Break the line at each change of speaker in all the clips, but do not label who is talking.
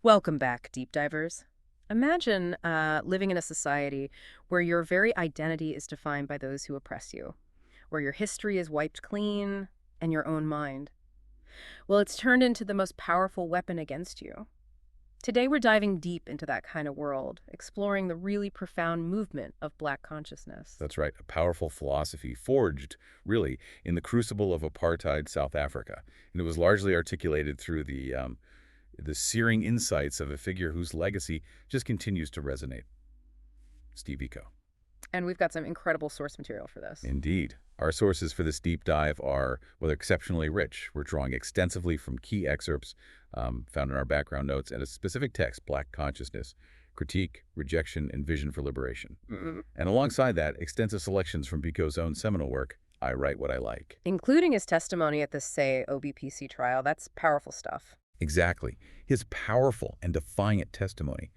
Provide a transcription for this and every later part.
Welcome back, deep divers. Imagine living in a society where your very identity is defined by those who oppress you, where your history is wiped clean and your own mind. Well, it's turned into the most powerful weapon against you. Today, we're diving deep into that kind of world, exploring the really profound movement of Black consciousness.
That's right, a powerful philosophy forged, really, in the crucible of apartheid South Africa. And it was largely articulated through the searing insights of a figure whose legacy just continues to resonate, Steve Biko.
And we've got some incredible source material for this.
Indeed. Our sources for this deep dive are, well, they're exceptionally rich. We're drawing extensively from key excerpts found in our background notes and a specific text, Black Consciousness, Critique, Rejection, and Vision for Liberation. And alongside that, extensive selections from Biko's own seminal work, I Write What I Like.
Including his testimony at the Say OBPC trial. That's powerful stuff.
Exactly. His powerful and defiant testimony.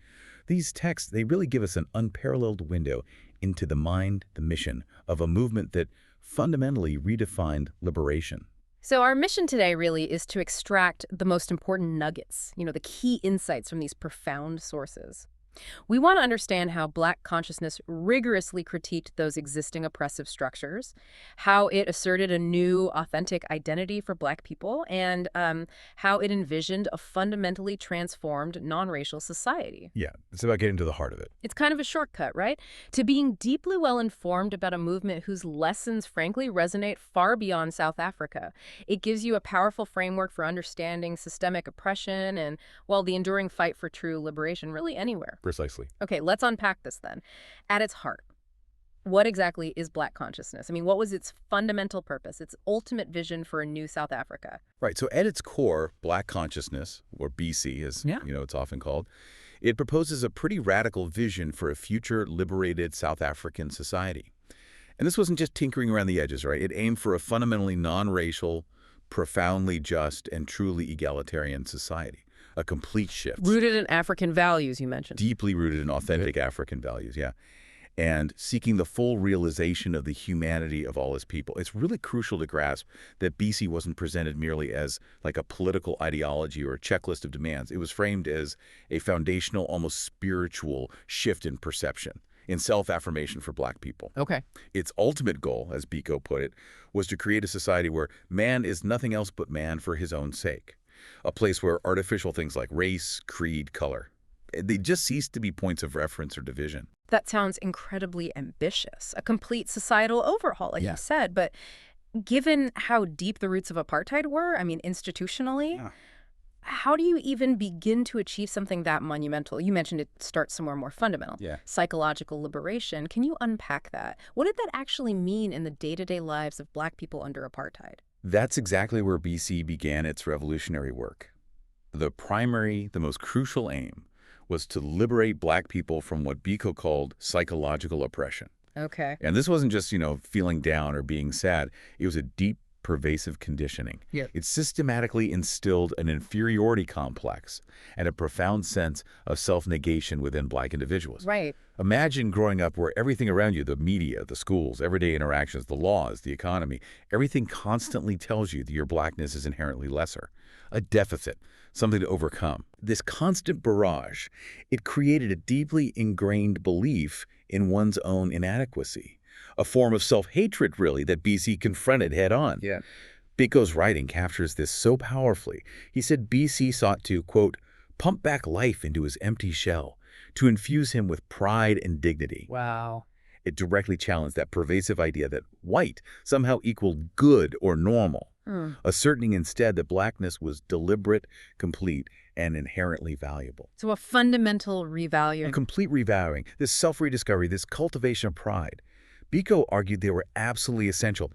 These texts, they really give us an unparalleled window into the mind, the mission of a movement that fundamentally redefined liberation.
So our mission today really is to extract the most important nuggets, the key insights from these profound sources. We want to understand how Black consciousness rigorously critiqued those existing oppressive structures, how it asserted a new, authentic identity for Black people, and how it envisioned a fundamentally transformed non-racial society.
Yeah, it's about getting to the heart of it.
It's kind of a shortcut, right? To being deeply well-informed about a movement whose lessons, frankly, resonate far beyond South Africa. It gives you a powerful framework for understanding systemic oppression and, well, the enduring fight for true liberation really anywhere.
Precisely.
Okay, let's unpack this then. At its heart, what exactly is Black consciousness? I mean, what was its fundamental purpose, its ultimate vision for a new South Africa?
Right, so at its core, Black consciousness, or BC as it's often called, it proposes a pretty radical vision for a future liberated South African society. And this wasn't just tinkering around the edges, right? It aimed for a fundamentally non-racial, profoundly just, and truly egalitarian society. A complete shift.
Rooted in African values, you mentioned.
Deeply rooted in authentic African values, yeah. And seeking the full realization of the humanity of all his people. It's really crucial to grasp that BC wasn't presented merely as like a political ideology or a checklist of demands. It was framed as a foundational, almost spiritual shift in perception, in self-affirmation for Black people.
Okay.
Its ultimate goal, as Biko put it, was to create a society where man is nothing else but man for his own sake. A place where artificial things like race, creed, color, they just cease to be points of reference or division.
That sounds incredibly ambitious. A complete societal overhaul, like you said. But given how deep the roots of apartheid were, I mean, institutionally, how do you even begin to achieve something that monumental? You mentioned it starts somewhere more fundamental. Psychological liberation. Can you unpack that? What did that actually mean in the day-to-day lives of Black people under apartheid?
That's exactly where BC began its revolutionary work. The most crucial aim was to liberate Black people from what Biko called psychological oppression.
Okay.
And this wasn't just, feeling down or being sad. It was a deep, pervasive conditioning. It systematically instilled an inferiority complex and a profound sense of self-negation within Black individuals.
Right.
Imagine growing up where everything around you, the media, the schools, everyday interactions, the laws, the economy, everything constantly tells you that your Blackness is inherently lesser, a deficit, something to overcome. This constant barrage, it created a deeply ingrained belief in one's own inadequacy, a form of self-hatred, really, that BC confronted head-on. Biko's writing captures this so powerfully. He said BC sought to, quote, pump back life into his empty shell, to infuse him with pride and dignity.
Wow.
It directly challenged that pervasive idea that white somehow equaled good or normal, asserting instead that Blackness was deliberate, complete, and inherently valuable.
So a fundamental revaluing.
A complete revaluing, this self-rediscovery, this cultivation of pride. Biko argued they were absolutely essential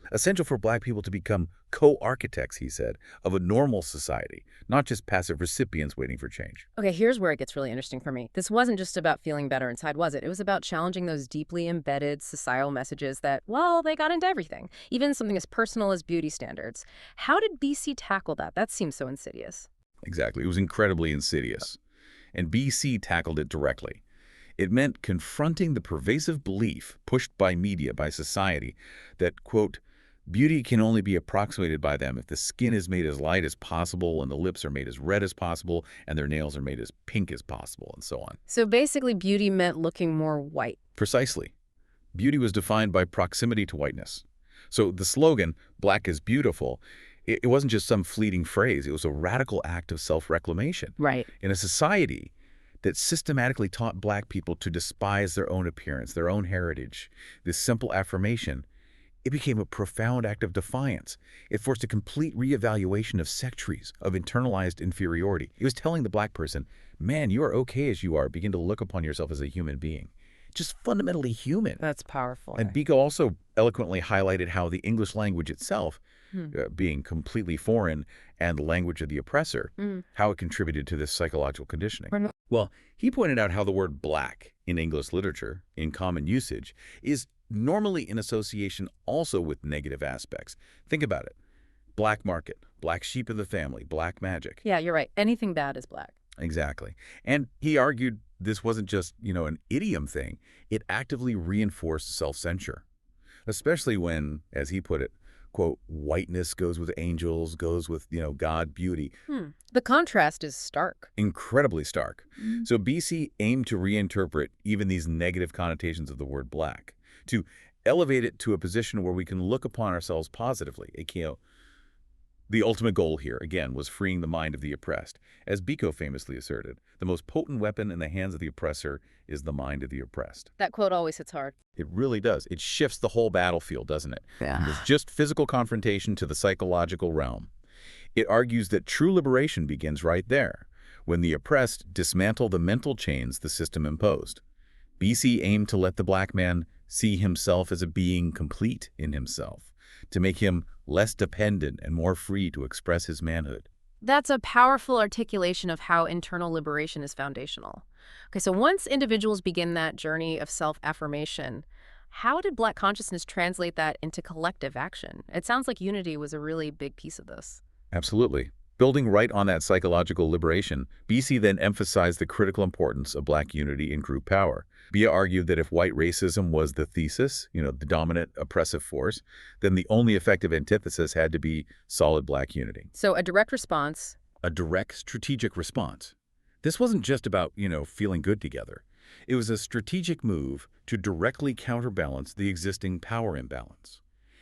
for Black people to become co-architects, he said, of a normal society, not just passive recipients waiting for change.
Okay, here's where it gets really interesting for me. This wasn't just about feeling better inside, was it? It was about challenging those deeply embedded societal messages that, well, they got into everything, even something as personal as beauty standards. How did BC tackle that? That seems so insidious.
Exactly. It was incredibly insidious. And BC tackled it directly. It meant confronting the pervasive belief pushed by media, by society, that, quote, Beauty can only be approximated by them if the skin is made as light as possible and the lips are made as red as possible and their nails are made as pink as possible and so on.
So basically, beauty meant looking more white.
Precisely. Beauty was defined by proximity to whiteness. So the slogan, "Black is beautiful," it wasn't just some fleeting phrase. It was a radical act of self-reclamation.
Right.
In a society that systematically taught Black people to despise their own appearance, their own heritage, this simple affirmation, it became a profound act of defiance. It forced a complete reevaluation of centuries of internalized inferiority. It was telling the Black person, man, you are okay as you are. Begin to look upon yourself as a human being. Just fundamentally human.
That's powerful.
And Biko also eloquently highlighted how the English language itself,
Hmm.
being completely foreign and the language of the oppressor,
Mm.
how it contributed to this psychological conditioning.
Right.
Well, he pointed out how the word black in English literature, in common usage, is normally in association also with negative aspects. Think about it. Black market, black sheep of the family, black magic.
Yeah, you're right. Anything bad is black.
Exactly. And he argued this wasn't just, an idiom thing. It actively reinforced self-censure, especially when, as he put it, quote, whiteness goes with angels, goes with, God, beauty.
The contrast is stark.
Incredibly stark.
Mm.
So BC aimed to reinterpret even these negative connotations of the word black, to elevate it to a position where we can look upon ourselves positively. The ultimate goal here, again, was freeing the mind of the oppressed. As Biko famously asserted, the most potent weapon in the hands of the oppressor is the mind of the oppressed.
That quote always hits hard.
It really does. It shifts the whole battlefield, doesn't it?
Yeah.
From just physical confrontation to the psychological realm. It argues that true liberation begins right there, when the oppressed dismantle the mental chains the system imposed. BC aimed to let the Black man see himself as a being complete in himself, to make him less dependent and more free to express his manhood.
That's a powerful articulation of how internal liberation is foundational. Okay, so once individuals begin that journey of self-affirmation, how did Black consciousness translate that into collective action? It sounds like unity was a really big piece of this.
Absolutely. Building right on that psychological liberation, BC then emphasized the critical importance of Black unity and group power. Bia argued that if white racism was the thesis, the dominant oppressive force, then the only effective antithesis had to be solid Black unity.
So a direct response.
A direct strategic response. This wasn't just about, feeling good together. It was a strategic move to directly counterbalance the existing power imbalance.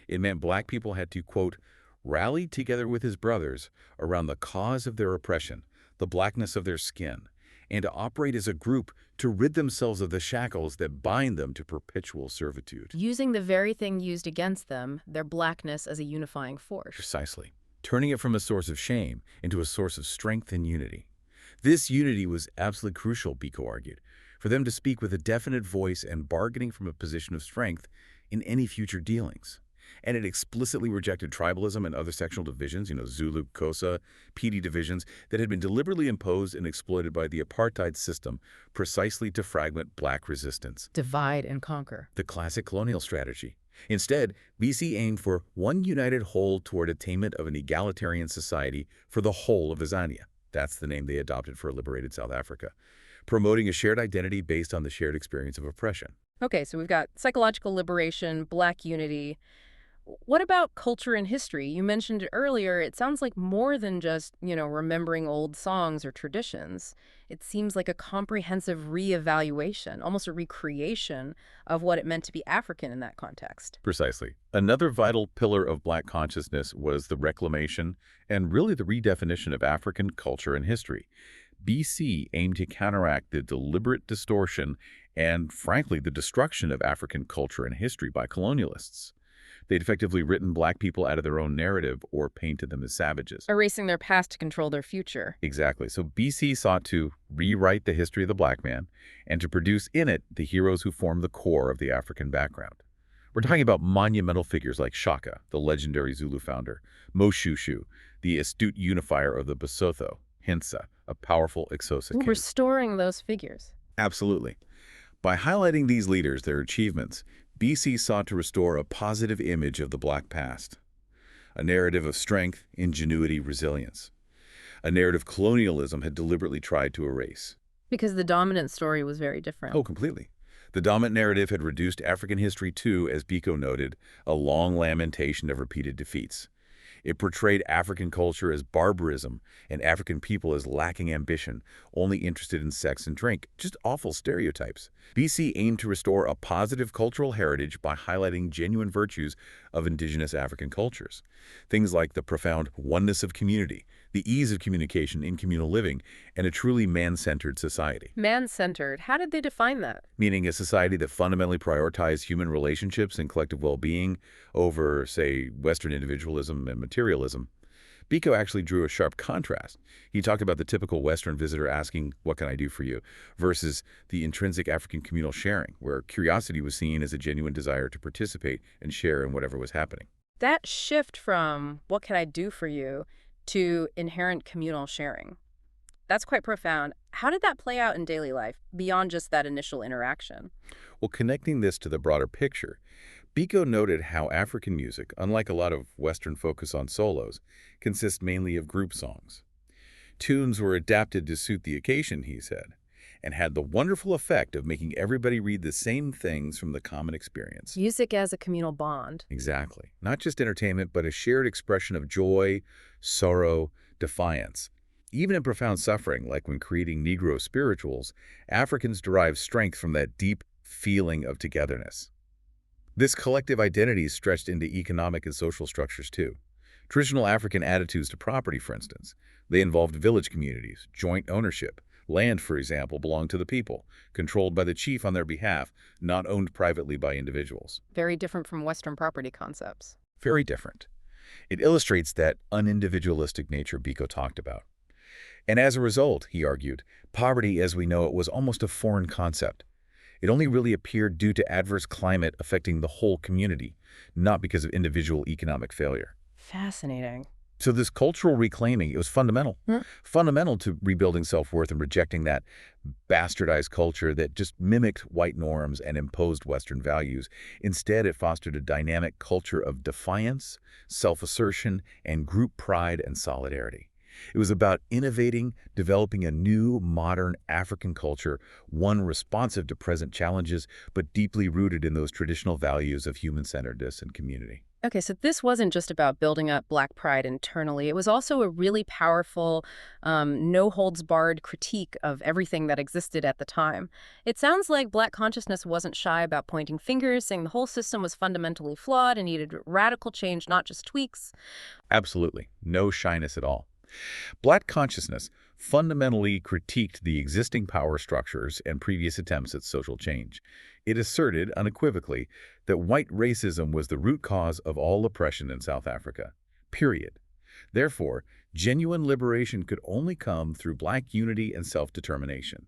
It meant Black people had to, quote, rally together with his brothers around the cause of their oppression, the blackness of their skin, and to operate as a group to rid themselves of the shackles that bind them to perpetual servitude.
Using the very thing used against them, their Blackness, as a unifying force.
Precisely. Turning it from a source of shame into a source of strength and unity. This unity was absolutely crucial, Biko argued, for them to speak with a definite voice and bargaining from a position of strength in any future dealings. And it explicitly rejected tribalism and other sectional divisions, Zulu, Xhosa, PD divisions that had been deliberately imposed and exploited by the apartheid system precisely to fragment Black resistance.
Divide and conquer.
The classic colonial strategy. Instead, BC aimed for one united whole toward attainment of an egalitarian society for the whole of Azania. That's the name they adopted for liberated South Africa, promoting a shared identity based on the shared experience of oppression.
Okay, so we've got psychological liberation, Black unity. What about culture and history? You mentioned it earlier. It sounds like more than just, remembering old songs or traditions. It seems like a comprehensive reevaluation, almost a recreation of what it meant to be African in that context.
Precisely. Another vital pillar of Black consciousness was the reclamation and really the redefinition of African culture and history. BC aimed to counteract the deliberate distortion and, frankly, the destruction of African culture and history by colonialists. They'd effectively written Black people out of their own narrative or painted them as savages.
Erasing their past to control their future.
Exactly. So BC sought to rewrite the history of the Black man and to produce in it the heroes who form the core of the African background. We're talking about monumental figures like Shaka, the legendary Zulu founder, Moshushu, the astute unifier of the Basotho, Hinsa, a powerful Xhosa king.
Restoring those figures.
Absolutely. By highlighting these leaders, their achievements, BC sought to restore a positive image of the Black past, a narrative of strength, ingenuity, resilience, a narrative colonialism had deliberately tried to erase.
Because the dominant story was very different.
Oh, completely. The dominant narrative had reduced African history to, as Biko noted, a long lamentation of repeated defeats. It portrayed African culture as barbarism and African people as lacking ambition, only interested in sex and drink. Just awful stereotypes. BC aimed to restore a positive cultural heritage by highlighting genuine virtues of indigenous African cultures. Things like the profound oneness of community, the ease of communication in communal living, and a truly man-centered society.
Man-centered. How did they define that?
Meaning a society that fundamentally prioritized human relationships and collective well-being over, say, Western individualism and materialism. Biko actually drew a sharp contrast. He talked about the typical Western visitor asking, "What can I do for you?" versus the intrinsic African communal sharing, where curiosity was seen as a genuine desire to participate and share in whatever was happening.
That shift from "what can I do for you" to inherent communal sharing. That's quite profound. How did that play out in daily life, beyond just that initial interaction?
Well, connecting this to the broader picture, Biko noted how African music, unlike a lot of Western focus on solos, consists mainly of group songs. Tunes were adapted to suit the occasion, he said, and had the wonderful effect of making everybody read the same things from the common experience.
Music as a communal bond.
Exactly. Not just entertainment, but a shared expression of joy, sorrow, defiance. Even in profound suffering, like when creating Negro spirituals, Africans derive strength from that deep feeling of togetherness. This collective identity is stretched into economic and social structures too. Traditional African attitudes to property, for instance, they involved village communities, joint ownership. Land, for example, belonged to the people, controlled by the chief on their behalf, not owned privately by individuals.
Very different from Western property concepts.
Very different. It illustrates that unindividualistic nature Biko talked about. And as a result, he argued, poverty as we know it was almost a foreign concept. It only really appeared due to adverse climate affecting the whole community, not because of individual economic failure.
Fascinating.
So this cultural reclaiming, it was fundamental. Fundamental to rebuilding self-worth and rejecting that bastardized culture that just mimicked white norms and imposed Western values. Instead, it fostered a dynamic culture of defiance, self-assertion, and group pride and solidarity. It was about innovating, developing a new, modern African culture, one responsive to present challenges, but deeply rooted in those traditional values of human-centeredness and community.
Okay, so this wasn't just about building up Black pride internally. It was also a really powerful, no-holds-barred critique of everything that existed at the time. It sounds like Black consciousness wasn't shy about pointing fingers, saying the whole system was fundamentally flawed and needed radical change, not just tweaks.
Absolutely. No shyness at all. Black consciousness fundamentally critiqued the existing power structures and previous attempts at social change. It asserted unequivocally that white racism was the root cause of all oppression in South Africa. Period. Therefore, genuine liberation could only come through Black unity and self-determination.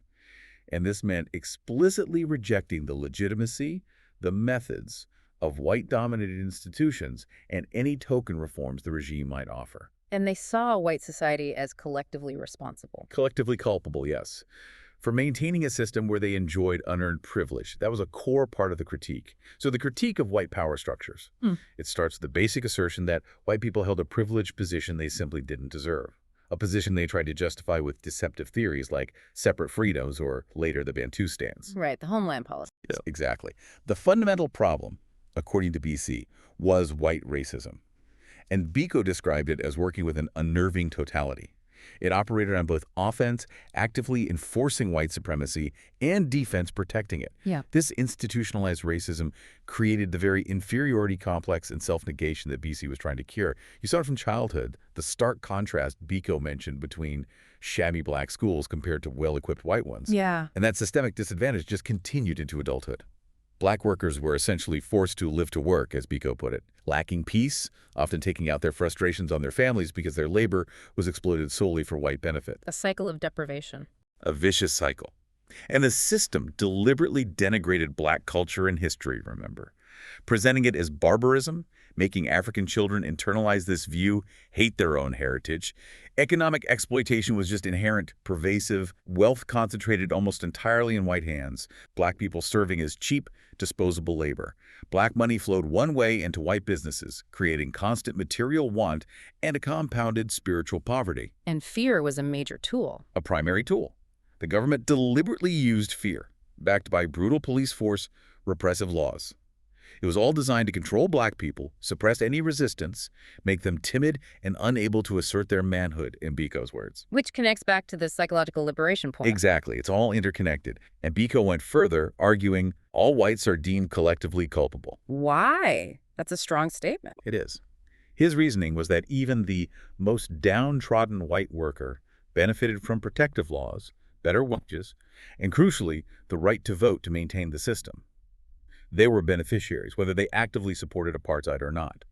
And this meant explicitly rejecting the legitimacy, the methods of white-dominated institutions, and any token reforms the regime might offer.
And they saw white society as collectively responsible.
Collectively culpable, yes, for maintaining a system where they enjoyed unearned privilege. That was a core part of the critique. So the critique of white power structures. It starts with the basic assertion that white people held a privileged position they simply didn't deserve, a position they tried to justify with deceptive theories like separate freedoms or later the Bantustans.
Right, the homeland policy.
Yes, exactly. The fundamental problem, according to BC, was white racism. And Biko described it as working with an unnerving totality. It operated on both offense, actively enforcing white supremacy, and defense, protecting it.
Yeah.
This institutionalized racism created the very inferiority complex and self-negation that BC was trying to cure. You saw it from childhood, the stark contrast Biko mentioned between shabby Black schools compared to well-equipped white ones.
Yeah.
And that systemic disadvantage just continued into adulthood. Black workers were essentially forced to live to work, as Biko put it, lacking peace, often taking out their frustrations on their families because their labor was exploited solely for white benefit.
A cycle of deprivation.
A vicious cycle. And the system deliberately denigrated Black culture and history, remember, presenting it as barbarism, making African children internalize this view, hate their own heritage. Economic exploitation was just inherent, pervasive, wealth concentrated almost entirely in white hands, Black people serving as cheap, disposable labor. Black money flowed one way into white businesses, creating constant material want and a compounded spiritual poverty.
And fear was a major tool.
A primary tool. The government deliberately used fear. backed by brutal police force, repressive laws. It was all designed to control black people, suppress any resistance, make them timid and unable to assert their manhood, in Biko's words.
Which connects back to the psychological liberation point.
Exactly. It's all interconnected. And Biko went further, arguing all whites are deemed collectively culpable.
Why? That's a strong statement.
It is. His reasoning was that even the most downtrodden white worker benefited from protective laws, better wages, and crucially, the right to vote to maintain the system. They were beneficiaries, whether they actively supported apartheid or not.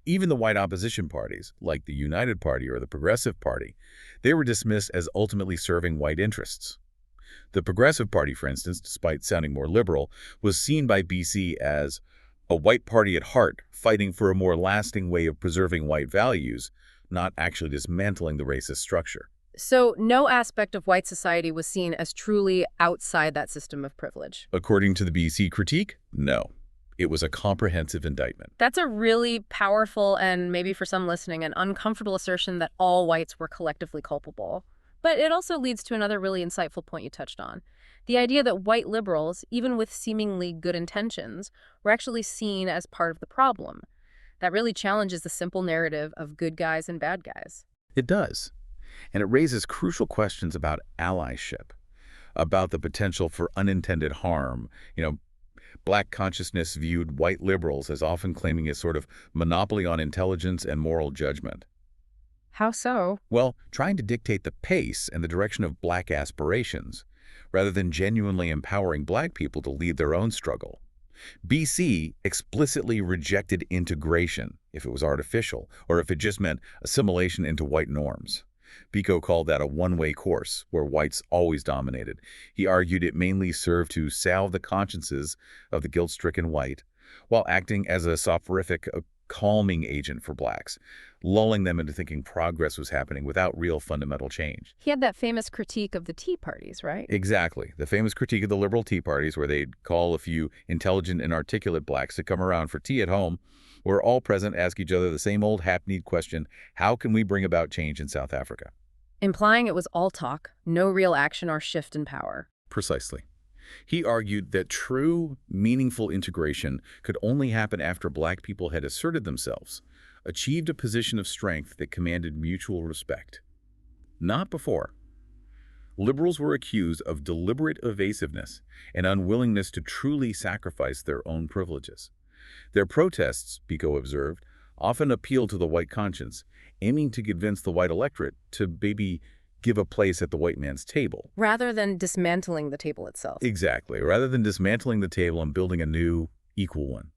Even the white opposition parties, like the United Party or the Progressive Party, they were dismissed as ultimately serving white interests. The Progressive Party, for instance, despite sounding more liberal, was seen by BC as a white party at heart, fighting for a more lasting way of preserving white values, not actually dismantling the racist structure.
So no aspect of white society was seen as truly outside that system of privilege.
According to the BC critique, no. It was a comprehensive indictment.
That's a really powerful and maybe for some listening, an uncomfortable assertion that all whites were collectively culpable. But it also leads to another really insightful point you touched on. The idea that white liberals, even with seemingly good intentions, were actually seen as part of the problem. That really challenges the simple narrative of good guys and bad guys.
It does. And it raises crucial questions about allyship, about the potential for unintended harm. Black consciousness viewed white liberals as often claiming a sort of monopoly on intelligence and moral judgment.
How so?
Well, trying to dictate the pace and the direction of black aspirations, rather than genuinely empowering black people to lead their own struggle. BC explicitly rejected integration if it was artificial, or if it just meant assimilation into white norms. Biko called that a one-way course, where whites always dominated. He argued it mainly served to salve the consciences of the guilt-stricken white, while acting as a soporific, calming agent for blacks, lulling them into thinking progress was happening without real fundamental change.
He had that famous critique of the Tea Parties, right?
Exactly. The famous critique of the liberal Tea Parties, where they'd call a few intelligent and articulate blacks to come around for tea at home, where all present ask each other the same old hackneyed question, how can we bring about change in South Africa?
Implying it was all talk, no real action or shift in power.
Precisely. He argued that true, meaningful integration could only happen after black people had asserted themselves, achieved a position of strength that commanded mutual respect. Not before. Liberals were accused of deliberate evasiveness and unwillingness to truly sacrifice their own privileges. Their protests, Biko observed, often appealed to the white conscience, aiming to convince the white electorate to maybe give a place at the white man's table.
Rather than dismantling the table itself.
Exactly. Rather than dismantling the table and building a new, equal one.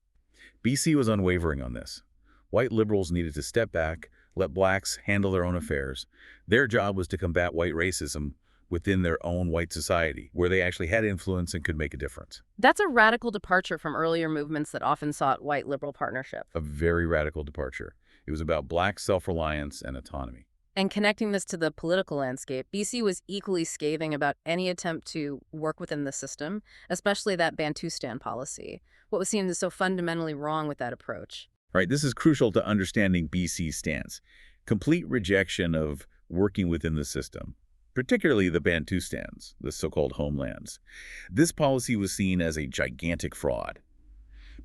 BC was unwavering on this. White liberals needed to step back, let blacks handle their own affairs. Their job was to combat white racism within their own white society, where they actually had influence and could make a difference.
That's a radical departure from earlier movements that often sought white liberal partnership.
A very radical departure. It was about black self-reliance and autonomy.
And connecting this to the political landscape, BC was equally scathing about any attempt to work within the system, especially that Bantustan policy. What was seen as so fundamentally wrong with that approach?
Right, this is crucial to understanding BC's stance. Complete rejection of working within the system, particularly the Bantustans, the so-called homelands. This policy was seen as a gigantic fraud.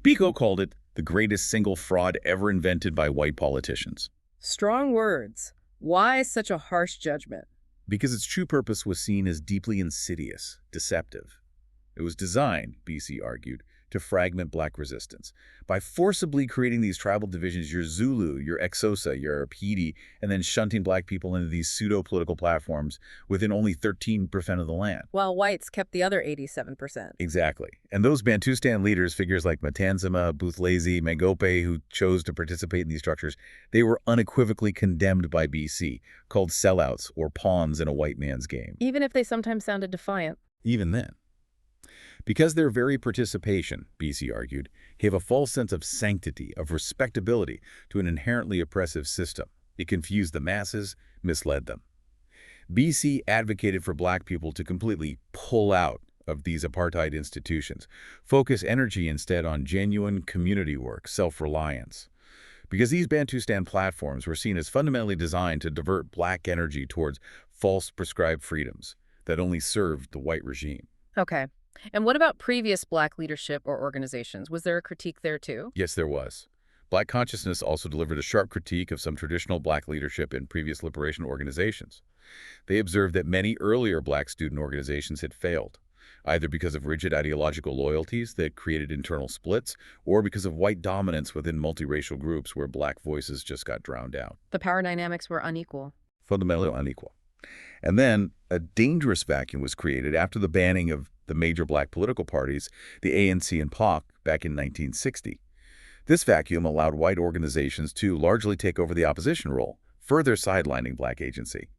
Biko called it the greatest single fraud ever invented by white politicians.
Strong words. Why such a harsh judgment?
Because its true purpose was seen as deeply insidious, deceptive. It was designed, BC argued, to fragment black resistance. By forcibly creating these tribal divisions, your Zulu, your Xhosa, your Apedi, and then shunting black people into these pseudo-political platforms within only 13% of the land.
While whites kept the other 87%.
Exactly. And those Bantustan leaders, figures like Matanzima, Buthelezi, Mangope, who chose to participate in these structures, they were unequivocally condemned by BC, called sellouts or pawns in a white man's game.
Even if they sometimes sounded defiant.
Even then. Because their very participation, BC argued, gave a false sense of sanctity, of respectability to an inherently oppressive system. It confused the masses, misled them. BC advocated for black people to completely pull out of these apartheid institutions, focus energy instead on genuine community work, self-reliance. Because these Bantustan platforms were seen as fundamentally designed to divert black energy towards false prescribed freedoms that only served the white regime.
Okay. And what about previous Black leadership or organizations? Was there a critique there too?
Yes, there was. Black consciousness also delivered a sharp critique of some traditional black leadership in previous liberation organizations. They observed that many earlier black student organizations had failed, either because of rigid ideological loyalties that created internal splits or because of white dominance within multiracial groups where black voices just got drowned out.
The power dynamics were unequal.
Fundamentally unequal. And then a dangerous vacuum was created after the banning of the major black political parties, the ANC and POC, back in 1960. This vacuum allowed white organizations to largely take over the opposition role, further sidelining black agency.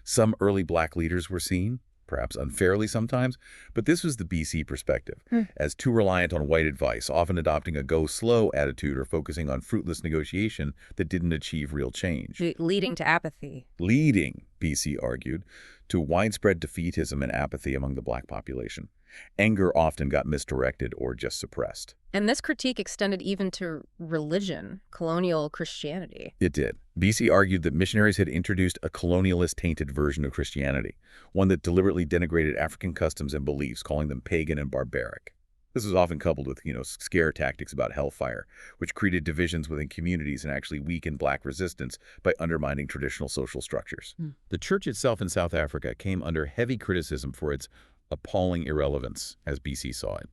Some early black leaders were seen, perhaps unfairly sometimes, but this was the BC perspective, as too reliant on white advice, often adopting a go slow attitude or focusing on fruitless negotiation that didn't achieve real change.
Leading to apathy.
Leading, BC argued, to widespread defeatism and apathy among the black population. Anger often got misdirected or just suppressed.
And this critique extended even to religion, colonial Christianity.
It did. BC argued that missionaries had introduced a colonialist-tainted version of Christianity, one that deliberately denigrated African customs and beliefs, calling them pagan and barbaric. This was often coupled with, scare tactics about hellfire, which created divisions within communities and actually weakened black resistance by undermining traditional social structures. The church itself in South Africa came under heavy criticism for its appalling irrelevance, as BC saw it,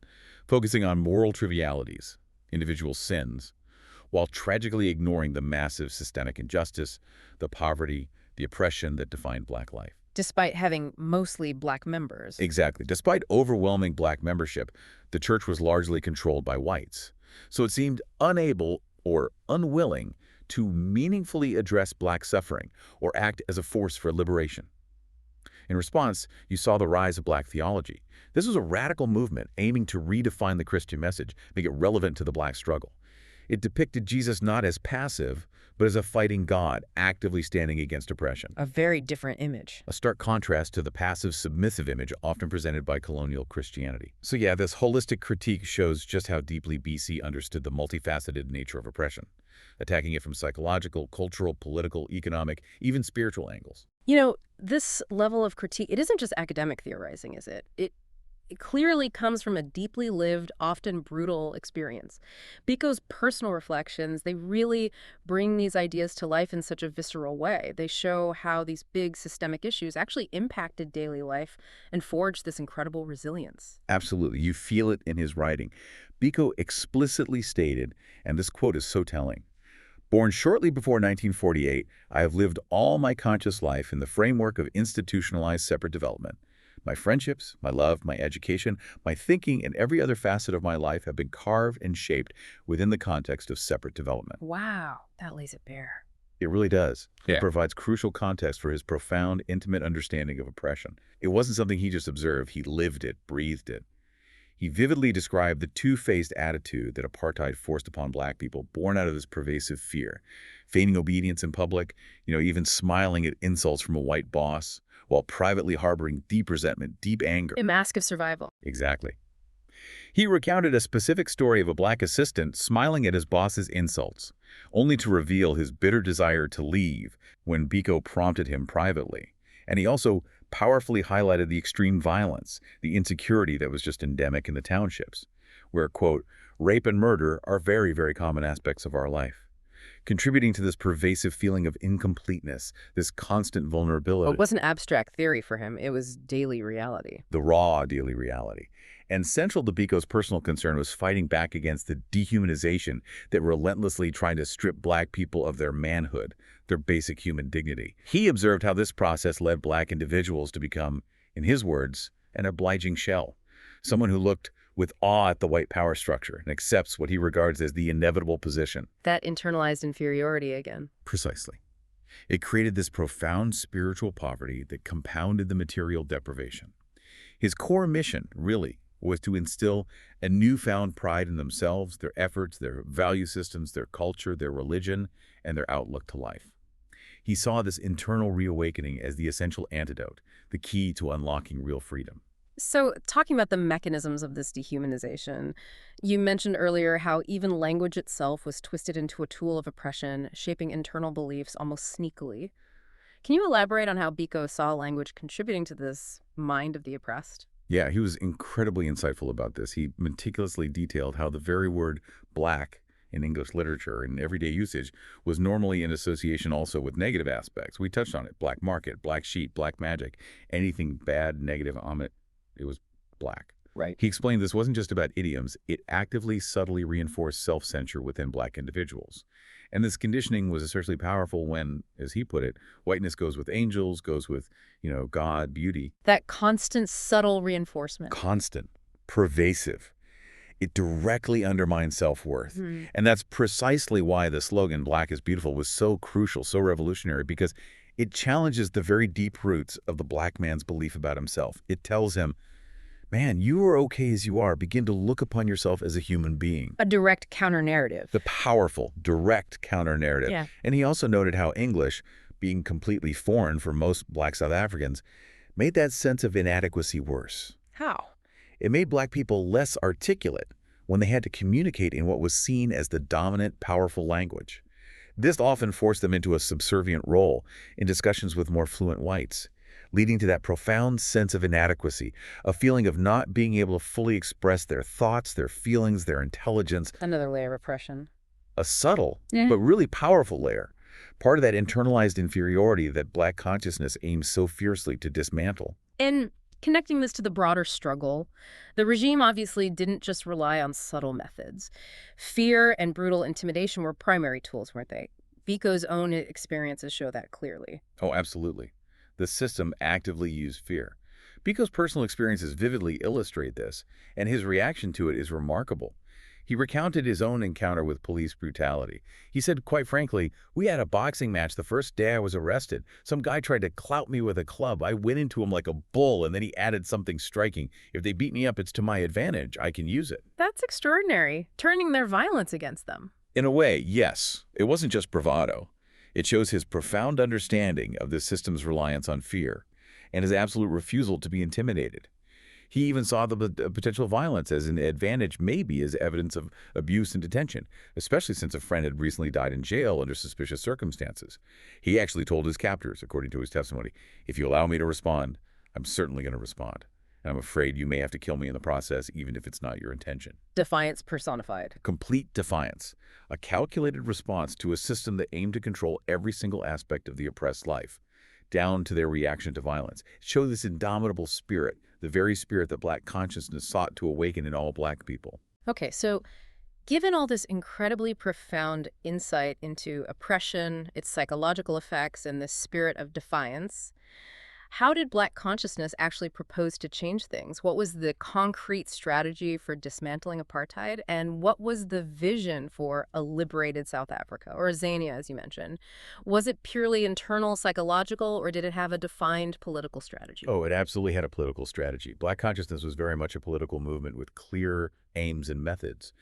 focusing on moral trivialities, individual sins, while tragically ignoring the massive systemic injustice, the poverty, the oppression that defined black life.
Despite having mostly black members.
Exactly. Despite overwhelming black membership, the church was largely controlled by whites. So it seemed unable or unwilling to meaningfully address black suffering or act as a force for liberation. In response, you saw the rise of black theology. This was a radical movement aiming to redefine the Christian message, make it relevant to the black struggle. It depicted Jesus not as passive, but as a fighting God, actively standing against oppression.
A very different image.
A stark contrast to the passive, submissive image often presented by colonial Christianity. So yeah, this holistic critique shows just how deeply BC understood the multifaceted nature of oppression, attacking it from psychological, cultural, political, economic, even spiritual angles.
This level of critique, it isn't just academic theorizing, is it? It clearly comes from a deeply lived, often brutal experience. Biko's personal reflections, they really bring these ideas to life in such a visceral way. They show how these big systemic issues actually impacted daily life and forged this incredible resilience.
Absolutely. You feel it in his writing. Biko explicitly stated, and this quote is so telling, "Born shortly before 1948, I have lived all my conscious life in the framework of institutionalized separate development. My friendships, my love, my education, my thinking, and every other facet of my life have been carved and shaped within the context of separate development."
Wow, that lays it bare.
It really does.
Yeah.
It provides crucial context for his profound, intimate understanding of oppression. It wasn't something he just observed. He lived it, breathed it. He vividly described the two-faced attitude that apartheid forced upon black people, born out of this pervasive fear, feigning obedience in public, even smiling at insults from a white boss, while privately harboring deep resentment, deep anger.
A mask of survival.
Exactly. He recounted a specific story of a black assistant smiling at his boss's insults, only to reveal his bitter desire to leave when Biko prompted him privately. And he also powerfully highlighted the extreme violence, the insecurity that was just endemic in the townships, where, quote, "rape and murder are very, very common aspects of our life," contributing to this pervasive feeling of incompleteness, this constant vulnerability.
It wasn't abstract theory for him. It was daily reality.
The raw daily reality. And central to Biko's personal concern was fighting back against the dehumanization that relentlessly tried to strip black people of their manhood, their basic human dignity. He observed how this process led black individuals to become, in his words, an obliging shell, someone who looked with awe at the white power structure and accepts what he regards as the inevitable position.
That internalized inferiority again.
Precisely. It created this profound spiritual poverty that compounded the material deprivation. His core mission, really, was to instill a newfound pride in themselves, their efforts, their value systems, their culture, their religion, and their outlook to life. He saw this internal reawakening as the essential antidote, the key to unlocking real freedom.
So, talking about the mechanisms of this dehumanization, you mentioned earlier how even language itself was twisted into a tool of oppression, shaping internal beliefs almost sneakily. Can you elaborate on how Biko saw language contributing to this mind of the oppressed?
Yeah, he was incredibly insightful about this. He meticulously detailed how the very word black in English literature and everyday usage was normally in association also with negative aspects. We touched on it. Black market, black sheep, black magic, anything bad, negative, it was black.
Right.
He explained this wasn't just about idioms. It actively, subtly reinforced self-censure within black individuals. And this conditioning was especially powerful when, as he put it, whiteness goes with angels, goes with, God, beauty.
That constant, subtle reinforcement.
Constant, pervasive. It directly undermines self-worth.
Hmm.
And that's precisely why the slogan, Black is Beautiful, was so crucial, so revolutionary, because it challenges the very deep roots of the black man's belief about himself. It tells him, man, you are okay as you are. Begin to look upon yourself as a human being.
A direct counter-narrative.
The powerful, direct counter-narrative.
Yeah.
And he also noted how English, being completely foreign for most black South Africans, made that sense of inadequacy worse.
How?
It made black people less articulate when they had to communicate in what was seen as the dominant, powerful language. This often forced them into a subservient role in discussions with more fluent whites, leading to that profound sense of inadequacy, a feeling of not being able to fully express their thoughts, their feelings, their intelligence.
Another layer of oppression.
A subtle, but really powerful layer. Part of that internalized inferiority that black consciousness aims so fiercely to dismantle.
And connecting this to the broader struggle, the regime obviously didn't just rely on subtle methods. Fear and brutal intimidation were primary tools, weren't they? Biko's own experiences show that clearly.
Oh, absolutely. The system actively used fear. Biko's personal experiences vividly illustrate this, and his reaction to it is remarkable. He recounted his own encounter with police brutality. He said, quite frankly, we had a boxing match the first day I was arrested. Some guy tried to clout me with a club. I went into him like a bull, and then he added something striking. If they beat me up, it's to my advantage. I can use it.
That's extraordinary, turning their violence against them.
In a way, yes. It wasn't just bravado. It shows his profound understanding of the system's reliance on fear and his absolute refusal to be intimidated. He even saw the potential violence as an advantage, maybe as evidence of abuse and detention, especially since a friend had recently died in jail under suspicious circumstances. He actually told his captors, according to his testimony, if you allow me to respond, I'm certainly going to respond. And I'm afraid you may have to kill me in the process, even if it's not your intention.
Defiance personified.
Complete defiance, a calculated response to a system that aimed to control every single aspect of the oppressed life, down to their reaction to violence. It showed this indomitable spirit, the very spirit that black consciousness sought to awaken in all black people.
Okay, so given all this incredibly profound insight into oppression, its psychological effects, and this spirit of defiance, how did black consciousness actually propose to change things? What was the concrete strategy for dismantling apartheid? And what was the vision for a liberated South Africa, or Zania, as you mentioned? Was it purely internal, psychological, or did it have a defined political strategy?
Oh, it absolutely had a political strategy. Black consciousness was very much a political movement with clear aims and methods.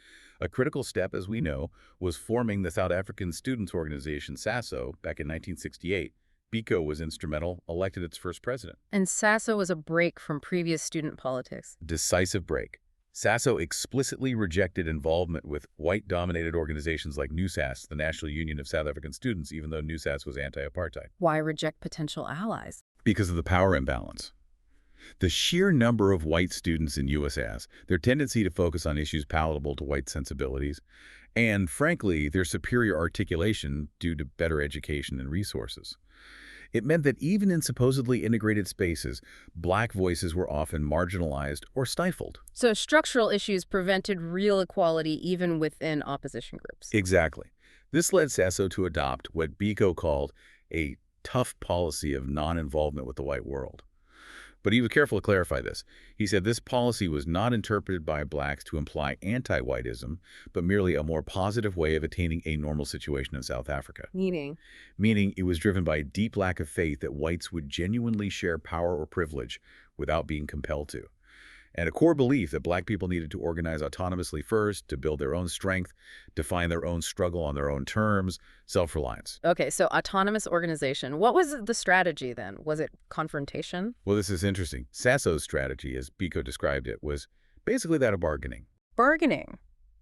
A critical step, as we know, was forming the South African Students' Organization, SASO, back in 1968. Biko was instrumental, elected its first president.
And SASO was a break from previous student politics.
Decisive break. SASO explicitly rejected involvement with white-dominated organizations like NUSAS, the National Union of South African Students, even though NUSAS was anti-apartheid.
Why reject potential allies?
Because of the power imbalance. The sheer number of white students in USAS, their tendency to focus on issues palatable to white sensibilities, and, frankly, their superior articulation due to better education and resources. It meant that even in supposedly integrated spaces, black voices were often marginalized or stifled.
So structural issues prevented real equality even within opposition groups.
Exactly. This led SASO to adopt what Biko called a tough policy of non-involvement with the white world. But he was careful to clarify this. He said this policy was not interpreted by blacks to imply anti-whiteism, but merely a more positive way of attaining a normal situation in South Africa.
Meaning
It was driven by a deep lack of faith that whites would genuinely share power or privilege without being compelled to. And a core belief that black people needed to organize autonomously first, to build their own strength, define their own struggle on their own terms, self-reliance.
Okay, so autonomous organization. What was the strategy then? Was it confrontation?
Well, this is interesting. SASO's strategy, as Biko described it, was basically that of bargaining.
Bargaining.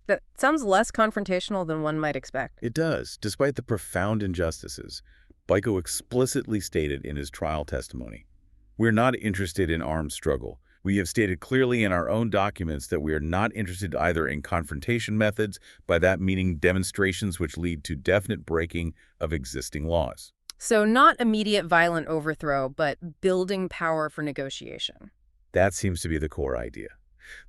That sounds less confrontational than one might expect.
It does. Despite the profound injustices, Biko explicitly stated in his trial testimony, "We're not interested in armed struggle. We have stated clearly in our own documents that we are not interested either in confrontation methods, by that meaning demonstrations which lead to definite breaking of existing laws.
So not immediate violent overthrow, but building power for negotiation.
That seems to be the core idea.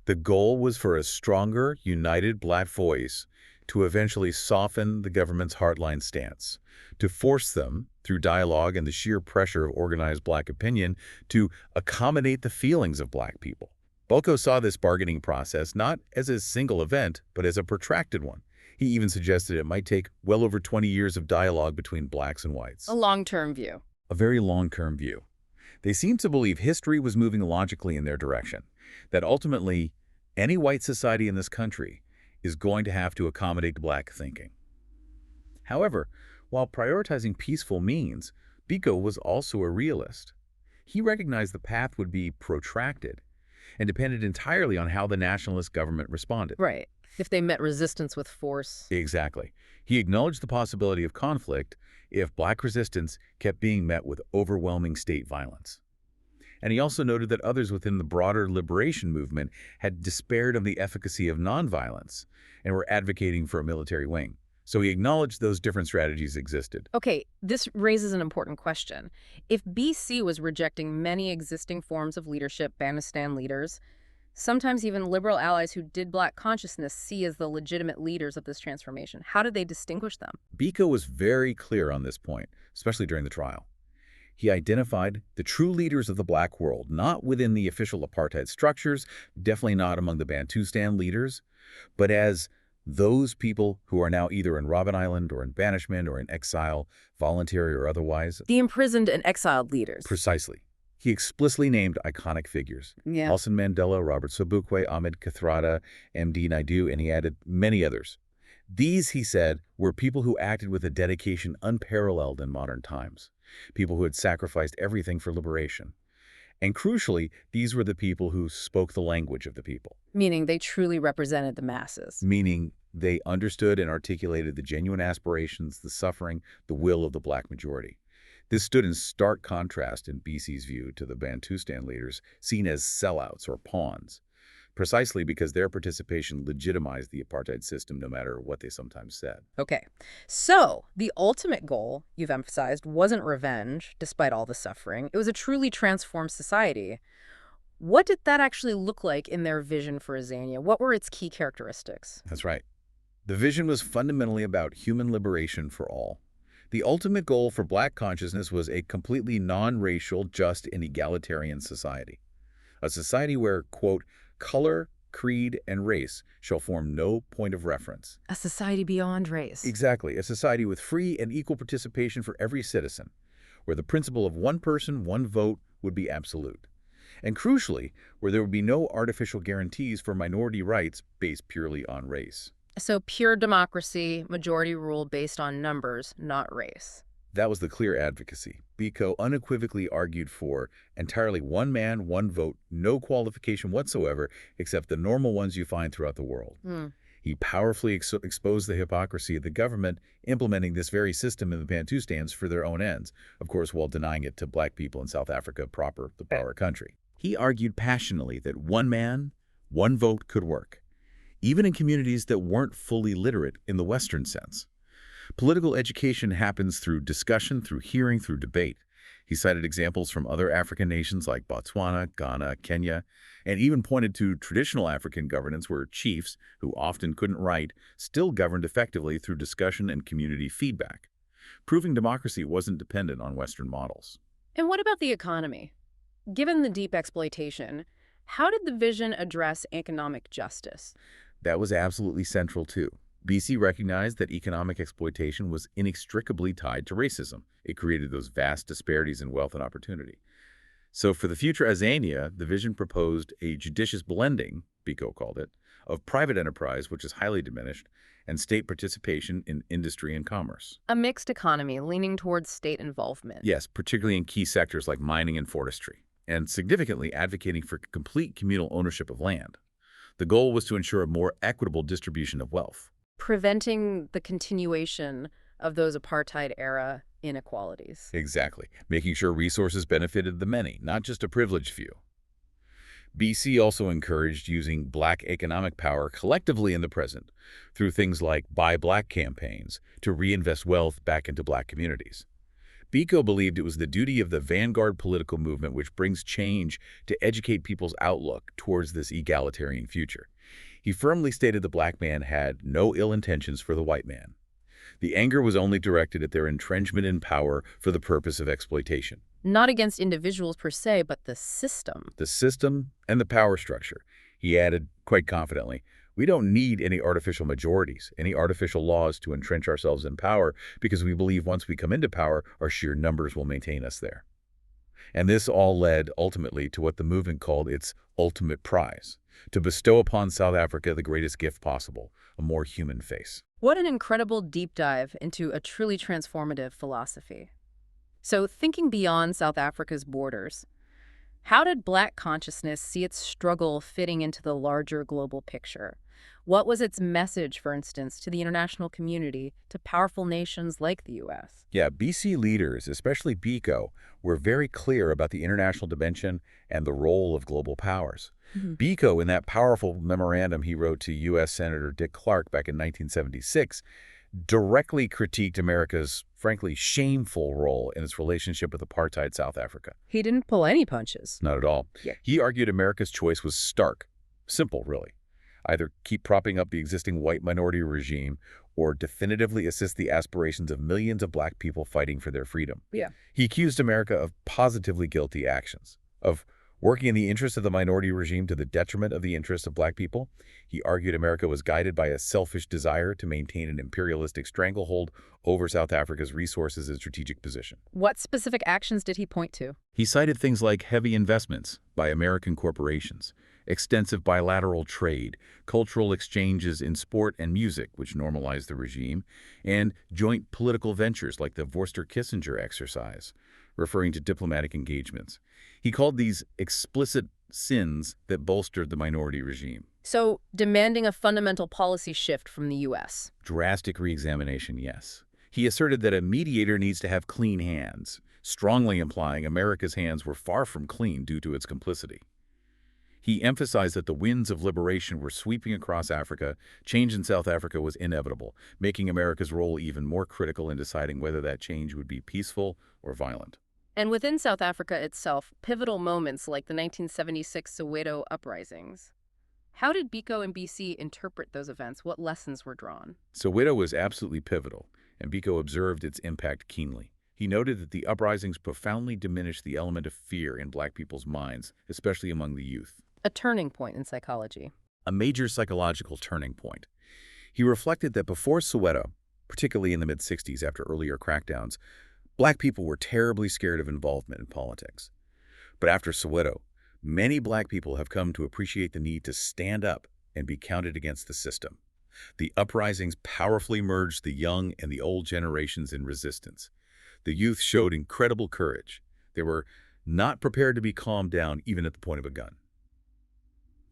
The goal was for a stronger, united Black voice to eventually soften the government's hardline stance, to force them, through dialogue and the sheer pressure of organized Black opinion, to accommodate the feelings of Black people. Biko saw this bargaining process not as a single event, but as a protracted one. He even suggested it might take well over 20 years of dialogue between Blacks and whites.
A long-term view.
A very long-term view. They seemed to believe history was moving logically in their direction, that ultimately any white society in this country is going to have to accommodate Black thinking. However, while prioritizing peaceful means, Biko was also a realist. He recognized the path would be protracted and depended entirely on how the nationalist government responded.
Right. If they met resistance with force.
Exactly. He acknowledged the possibility of conflict if Black resistance kept being met with overwhelming state violence. And he also noted that others within the broader liberation movement had despaired of the efficacy of nonviolence and were advocating for a military wing. So he acknowledged those different strategies existed.
Okay, this raises an important question. If BC was rejecting many existing forms of leadership, Banistan leaders, sometimes even liberal allies who did Black consciousness see as the legitimate leaders of this transformation, how did they distinguish them?
Biko was very clear on this point, especially during the trial. He identified the true leaders of the Black world, not within the official apartheid structures, definitely not among the Bantustan leaders, but as those people who are now either in Robben Island or in banishment or in exile, voluntary or otherwise.
The imprisoned and exiled leaders.
Precisely. He explicitly named iconic figures.
Yeah.
Nelson Mandela, Robert Sobukwe, Ahmed Kathrada, M.D. Naidu, and he added many others. These, he said, were people who acted with a dedication unparalleled in modern times, people who had sacrificed everything for liberation. And crucially, these were the people who spoke the language of the people.
Meaning they truly represented the masses.
Meaning they understood and articulated the genuine aspirations, the suffering, the will of the Black majority. This stood in stark contrast in BC's view to the Bantustan leaders, seen as sellouts or pawns, precisely because their participation legitimized the apartheid system no matter what they sometimes said.
Okay, so the ultimate goal, you've emphasized, wasn't revenge, despite all the suffering. It was a truly transformed society. What did that actually look like in their vision for Azania? What were its key characteristics?
That's right. The vision was fundamentally about human liberation for all. The ultimate goal for Black consciousness was a completely non-racial, just, and egalitarian society. A society where, quote, color, creed, and race shall form no point of reference.
A society beyond race.
Exactly. A society with free and equal participation for every citizen, where the principle of one person, one vote would be absolute. And crucially, where there would be no artificial guarantees for minority rights based purely on race.
So pure democracy, majority rule based on numbers, not race.
That was the clear advocacy. Biko unequivocally argued for entirely one man, one vote, no qualification whatsoever, except the normal ones you find throughout the world. He powerfully exposed the hypocrisy of the government implementing this very system in the Bantustans for their own ends, of course, while denying it to Black people in South Africa proper, the power country. He argued passionately that one man, one vote could work, even in communities that weren't fully literate in the Western sense. Political education happens through discussion, through hearing, through debate. He cited examples from other African nations like Botswana, Ghana, Kenya, and even pointed to traditional African governance where chiefs, who often couldn't write, still governed effectively through discussion and community feedback, proving democracy wasn't dependent on Western models.
And what about the economy? Given the deep exploitation, how did the vision address economic justice?
That was absolutely central too. BC recognized that economic exploitation was inextricably tied to racism. It created those vast disparities in wealth and opportunity. So for the future Azania, the vision proposed a judicious blending, Biko called it, of private enterprise, which is highly diminished, and state participation in industry and commerce.
A mixed economy leaning towards state involvement.
Yes, particularly in key sectors like mining and forestry, and significantly advocating for complete communal ownership of land. The goal was to ensure a more equitable distribution of wealth.
Preventing the continuation of those apartheid-era inequalities.
Exactly. Making sure resources benefited the many, not just a privileged few. BC also encouraged using black economic power collectively in the present through things like Buy Black campaigns to reinvest wealth back into black communities. Biko believed it was the duty of the vanguard political movement which brings change to educate people's outlook towards this egalitarian future. He firmly stated the black man had no ill intentions for the white man. The anger was only directed at their entrenchment in power for the purpose of exploitation.
Not against individuals per se, but the system.
The system and the power structure. He added quite confidently, we don't need any artificial majorities, any artificial laws to entrench ourselves in power because we believe once we come into power, our sheer numbers will maintain us there. And this all led ultimately to what the movement called its ultimate prize, to bestow upon South Africa the greatest gift possible, a more human face.
What an incredible deep dive into a truly transformative philosophy. So, thinking beyond South Africa's borders, how did Black consciousness see its struggle fitting into the larger global picture? What was its message, for instance, to the international community, to powerful nations like the U.S.?
Yeah, BC leaders, especially Biko, were very clear about the international dimension and the role of global powers. Biko, in that powerful memorandum he wrote to U.S. Senator Dick Clark back in 1976, directly critiqued America's, frankly, shameful role in its relationship with apartheid South Africa.
He didn't pull any punches.
Not at all.
Yeah.
He argued America's choice was stark, simple, really. Either keep propping up the existing white minority regime or definitively assist the aspirations of millions of black people fighting for their freedom.
Yeah.
He accused America of positively guilty actions, of working in the interest of the minority regime to the detriment of the interests of black people. He argued America was guided by a selfish desire to maintain an imperialistic stranglehold over South Africa's resources and strategic position.
What specific actions did he point to?
He cited things like heavy investments by American corporations, extensive bilateral trade, cultural exchanges in sport and music, which normalized the regime, and joint political ventures like the Vorster-Kissinger exercise, referring to diplomatic engagements. He called these explicit sins that bolstered the minority regime.
So, demanding a fundamental policy shift from the U.S.
Drastic reexamination, yes. He asserted that a mediator needs to have clean hands, strongly implying America's hands were far from clean due to its complicity. He emphasized that the winds of liberation were sweeping across Africa. Change in South Africa was inevitable, making America's role even more critical in deciding whether that change would be peaceful or violent.
And within South Africa itself, pivotal moments like the 1976 Soweto uprisings. How did Biko and BC interpret those events? What lessons were drawn?
Soweto was absolutely pivotal, and Biko observed its impact keenly. He noted that the uprisings profoundly diminished the element of fear in black people's minds, especially among the youth.
A turning point in psychology.
A major psychological turning point. He reflected that before Soweto, particularly in the mid-60s after earlier crackdowns, black people were terribly scared of involvement in politics. But after Soweto, many black people have come to appreciate the need to stand up and be counted against the system. The uprisings powerfully merged the young and the old generations in resistance. The youth showed incredible courage. They were not prepared to be calmed down even at the point of a gun.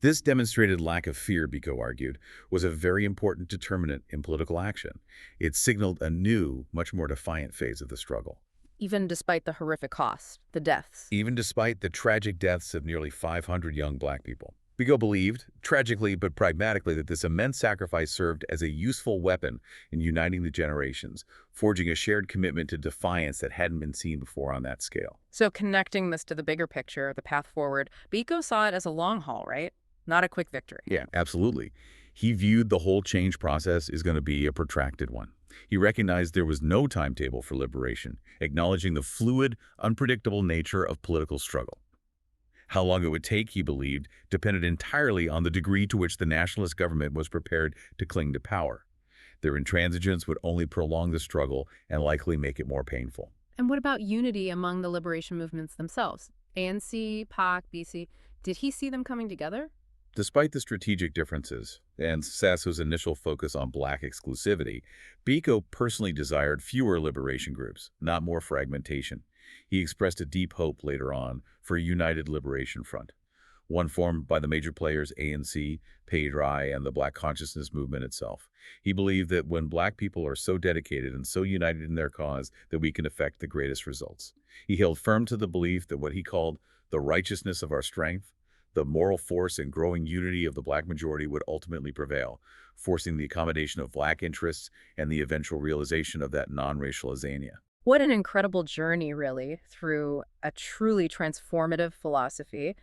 This demonstrated lack of fear, Biko argued, was a very important determinant in political action. It signaled a new, much more defiant phase of the struggle.
Even despite the horrific cost, the deaths.
Even despite the tragic deaths of nearly 500 young black people. Biko believed, tragically but pragmatically, that this immense sacrifice served as a useful weapon in uniting the generations, forging a shared commitment to defiance that hadn't been seen before on that scale.
So connecting this to the bigger picture, the path forward, Biko saw it as a long haul, right? Not a quick victory.
Yeah, absolutely. He viewed the whole change process as going to be a protracted one. He recognized there was no timetable for liberation, acknowledging the fluid, unpredictable nature of political struggle. How long it would take, he believed, depended entirely on the degree to which the nationalist government was prepared to cling to power. Their intransigence would only prolong the struggle and likely make it more painful.
And what about unity among the liberation movements themselves? ANC, PAC, BC, did he see them coming together?
Despite the strategic differences and SASO's initial focus on black exclusivity, Biko personally desired fewer liberation groups, not more fragmentation. He expressed a deep hope later on for a united liberation front, one formed by the major players ANC, PAIDRI, and the Black consciousness movement itself. He believed that when black people are so dedicated and so united in their cause that we can effect the greatest results. He held firm to the belief that what he called the righteousness of our strength, The moral force and growing unity of the black majority would ultimately prevail, forcing the accommodation of black interests and the eventual realization of that non-racial azania.
What an incredible journey, really, through a truly transformative philosophy.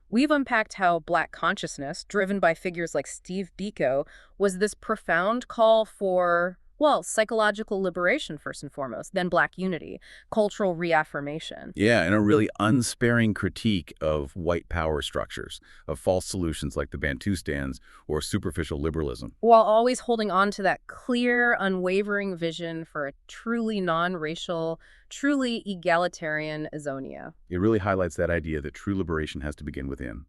We've unpacked how Black consciousness, driven by figures like Steve Biko, was this profound call for, well, psychological liberation, first and foremost, then Black unity, cultural reaffirmation.
Yeah, and a really unsparing critique of white power structures, of false solutions like the Bantustans or superficial liberalism.
While always holding on to that clear, unwavering vision for a truly non-racial, truly egalitarian Azonia.
It really highlights that idea that true liberation has to begin within,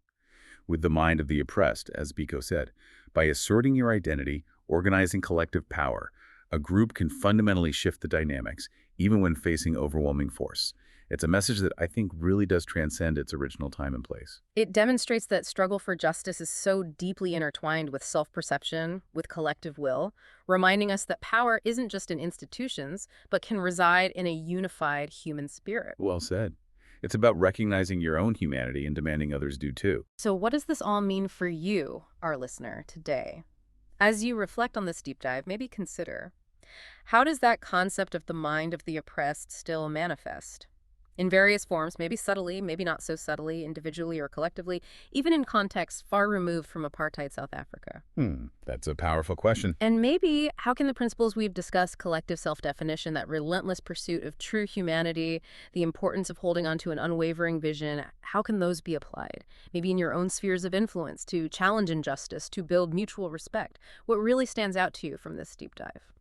with the mind of the oppressed, as Biko said. By asserting your identity, organizing collective power, a group can fundamentally shift the dynamics, even when facing overwhelming force. It's a message that I think really does transcend its original time and place.
It demonstrates that struggle for justice is so deeply intertwined with self-perception, with collective will, reminding us that power isn't just in institutions, but can reside in a unified human spirit.
Well said. It's about recognizing your own humanity and demanding others do too.
So what does this all mean for you, our listener, today? As you reflect on this deep dive, maybe consider, how does that concept of the mind of the oppressed still manifest? In various forms, maybe subtly, maybe not so subtly, individually or collectively, even in contexts far removed from apartheid South Africa.
That's a powerful question.
And maybe, how can the principles we've discussed, collective self-definition, that relentless pursuit of true humanity, the importance of holding on to an unwavering vision, how can those be applied? Maybe in your own spheres of influence, to challenge injustice, to build mutual respect. What really stands out to you from this deep dive?